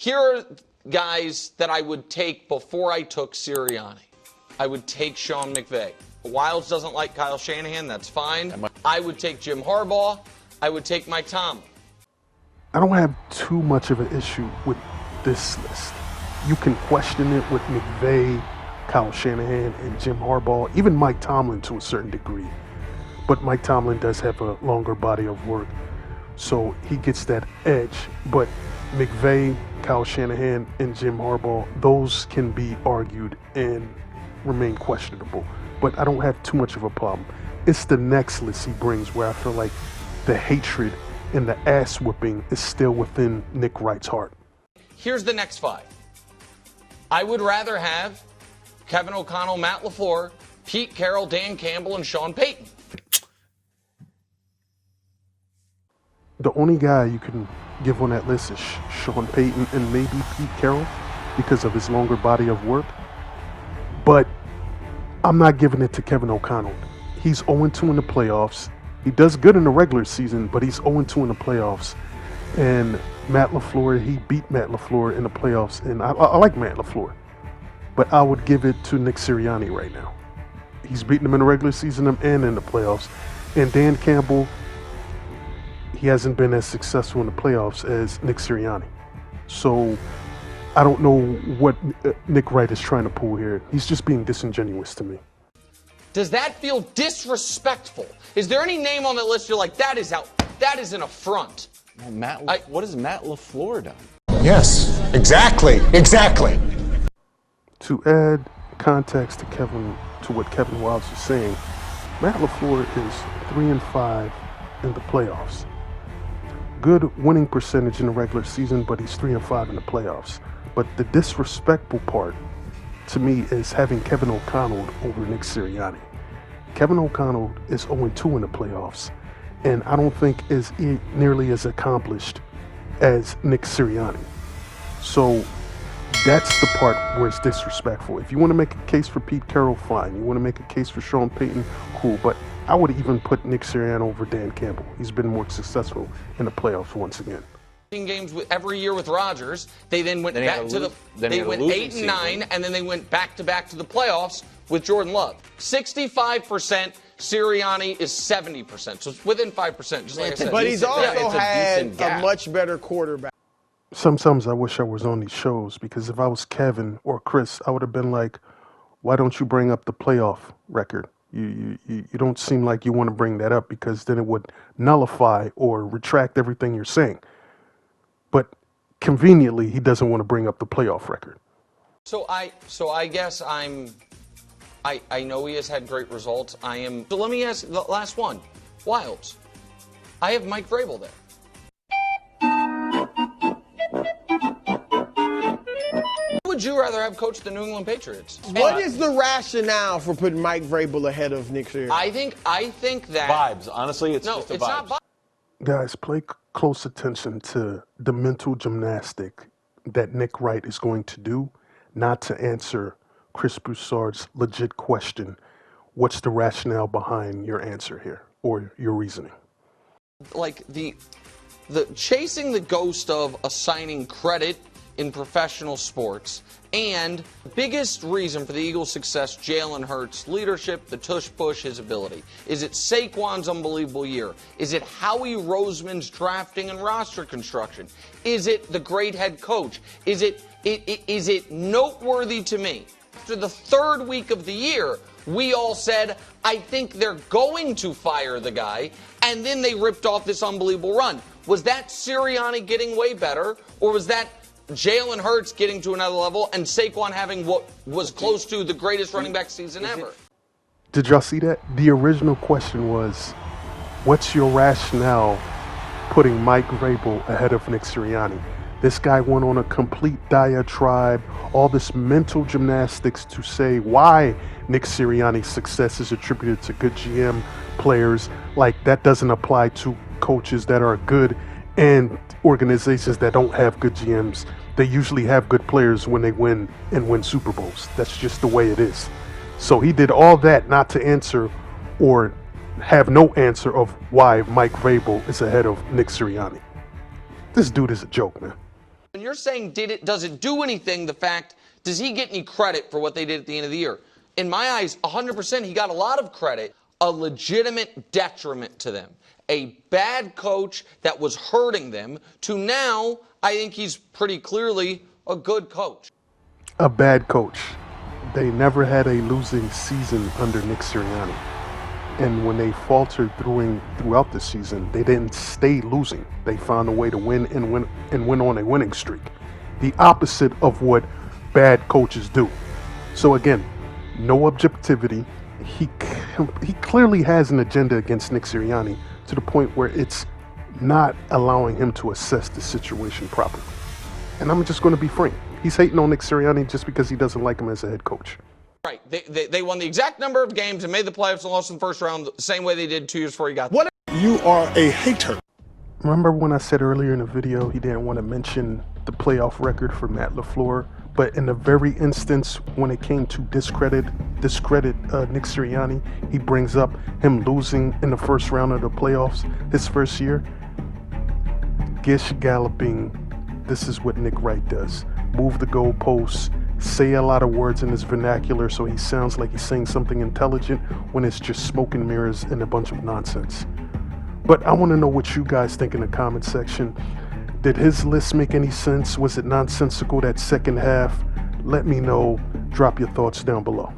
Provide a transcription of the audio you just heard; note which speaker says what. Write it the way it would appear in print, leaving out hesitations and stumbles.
Speaker 1: Here are guys that I would take before I took Sirianni. I would take Sean McVay. Wilds doesn't like Kyle Shanahan. That's fine. I would take Jim Harbaugh. I would take Mike Tomlin.
Speaker 2: I don't have too much of an issue with this list. You can question it with McVay, Kyle Shanahan, and Jim Harbaugh, even Mike Tomlin to a certain degree. But Mike Tomlin does have a longer body of work, so he gets that edge. But McVay, Kyle Shanahan, and Jim Harbaugh, those can be argued and remain questionable. But I don't have too much of a problem. It's the next list he brings where I feel like the hatred and the ass whooping is still within Nick Wright's heart.
Speaker 1: Here's the next five. I would rather have Kevin O'Connell, Matt LaFleur, Pete Carroll, Dan Campbell, and Sean Payton.
Speaker 2: The only guy you can give on that list is Sean Payton and maybe Pete Carroll because of his longer body of work. But I'm not giving it to Kevin O'Connell. He's 0-2 in the playoffs. He does good in the regular season, but he's 0-2 in the playoffs. And Matt LaFleur, he beat Matt LaFleur in the playoffs. And I like Matt LaFleur. But I would give it to Nick Sirianni right now. He's beaten him in the regular season and in the playoffs. And Dan Campbell, he hasn't been as successful in the playoffs as Nick Sirianni. So I don't know what Nick Wright is trying to pull here. He's just being disingenuous to me.
Speaker 1: Does that feel disrespectful? Is there any name on the list you're like, that is an affront?
Speaker 3: Well, what has Matt LaFleur done?
Speaker 4: Yes, exactly.
Speaker 2: To add context to what Kevin Wilds is saying, Matt LaFleur is 3-5 in the playoffs. Good winning percentage in the regular season, but he's 3-5 in the playoffs. But the disrespectful part to me is having Kevin O'Connell over Nick Sirianni. Kevin O'Connell is 0-2 in the playoffs, and I don't think is nearly as accomplished as Nick Sirianni. So that's the part where it's disrespectful. If you want to make a case for Pete Carroll, fine. You want to make a case for Sean Payton, cool. But I would even put Nick Sirianni over Dan Campbell. He's been more successful in the playoffs once again.
Speaker 1: Games every year with Rodgers. They then went back to the. They went 8-9, and then they went back to the playoffs with Jordan Love. 65%. Sirianni is 70%, so it's within 5%. Just like I said.
Speaker 5: But he's also had a much better quarterback.
Speaker 2: Sometimes I wish I was on these shows because if I was Kevin or Chris, I would have been like, "Why don't you bring up the playoff record? You don't seem like you want to bring that up because then it would nullify or retract everything you're saying." But conveniently, he doesn't want to bring up the playoff record.
Speaker 1: So I guess I know he has had great results. So let me ask the last one. Wilds. I have Mike Vrabel there. Who would you rather have coached the New England Patriots?
Speaker 5: What is the rationale for putting Mike Vrabel ahead of Nick Sirianni?
Speaker 1: I think that
Speaker 3: Vibes. Honestly, it's just a
Speaker 1: it's
Speaker 3: vibes.
Speaker 1: not vibes.
Speaker 2: Guys, pay close attention to the mental gymnastic that Nick Wright is going to do, not to answer Chris Broussard's legit question. What's the rationale behind your answer here or your reasoning?
Speaker 1: Like the chasing the ghost of assigning credit in professional sports, and the biggest reason for the Eagles' success, Jalen Hurts' leadership, the tush-push, his ability. Is it Saquon's unbelievable year? Is it Howie Roseman's drafting and roster construction? Is it the great head coach? Is it noteworthy to me? After the third week of the year, we all said, I think they're going to fire the guy, and then they ripped off this unbelievable run. Was that Sirianni getting way better, or was that Jalen Hurts getting to another level and Saquon having what was close to the greatest running back season ever?
Speaker 2: Did y'all see that? The original question was, what's your rationale putting Mike Vrabel ahead of Nick Sirianni? This guy went on a complete diatribe, all this mental gymnastics to say why Nick Sirianni's success is attributed to good GM players. Like that doesn't apply to coaches that are good and organizations that don't have good GMs. They usually have good players when they win Super Bowls. That's just the way it is. So he did all that not to answer or have no answer of why Mike Vrabel is ahead of Nick Sirianni. This dude is a joke, man.
Speaker 1: When you're saying does it do anything, does he get any credit for what they did at the end of the year? In my eyes, 100% he got a lot of credit. A legitimate detriment to them. A bad coach that was hurting them to now, I think he's pretty clearly a good coach.
Speaker 2: A bad coach. They never had a losing season under Nick Sirianni. And when they faltered throughout the season, they didn't stay losing. They found a way to win and went on a winning streak. The opposite of what bad coaches do. So again, no objectivity. He clearly has an agenda against Nick Sirianni to the point where it's not allowing him to assess the situation properly. And I'm just going to be frank. He's hating on Nick Sirianni just because he doesn't like him as a head coach.
Speaker 1: Right. They won the exact number of games and made the playoffs and lost in the first round the same way they did 2 years before he got there.
Speaker 5: You are a hater.
Speaker 2: Remember when I said earlier in the video he didn't want to mention the playoff record for Matt LaFleur? But in the very instance when it came to discredit Nick Sirianni, he brings up him losing in the first round of the playoffs his first year. Gish galloping, this is what Nick Wright does. Move the goalposts, say a lot of words in his vernacular so he sounds like he's saying something intelligent when it's just smoke and mirrors and a bunch of nonsense. But I want to know what you guys think in the comment section. Did his list make any sense? Was it nonsensical that second half? Let me know. Drop your thoughts down below.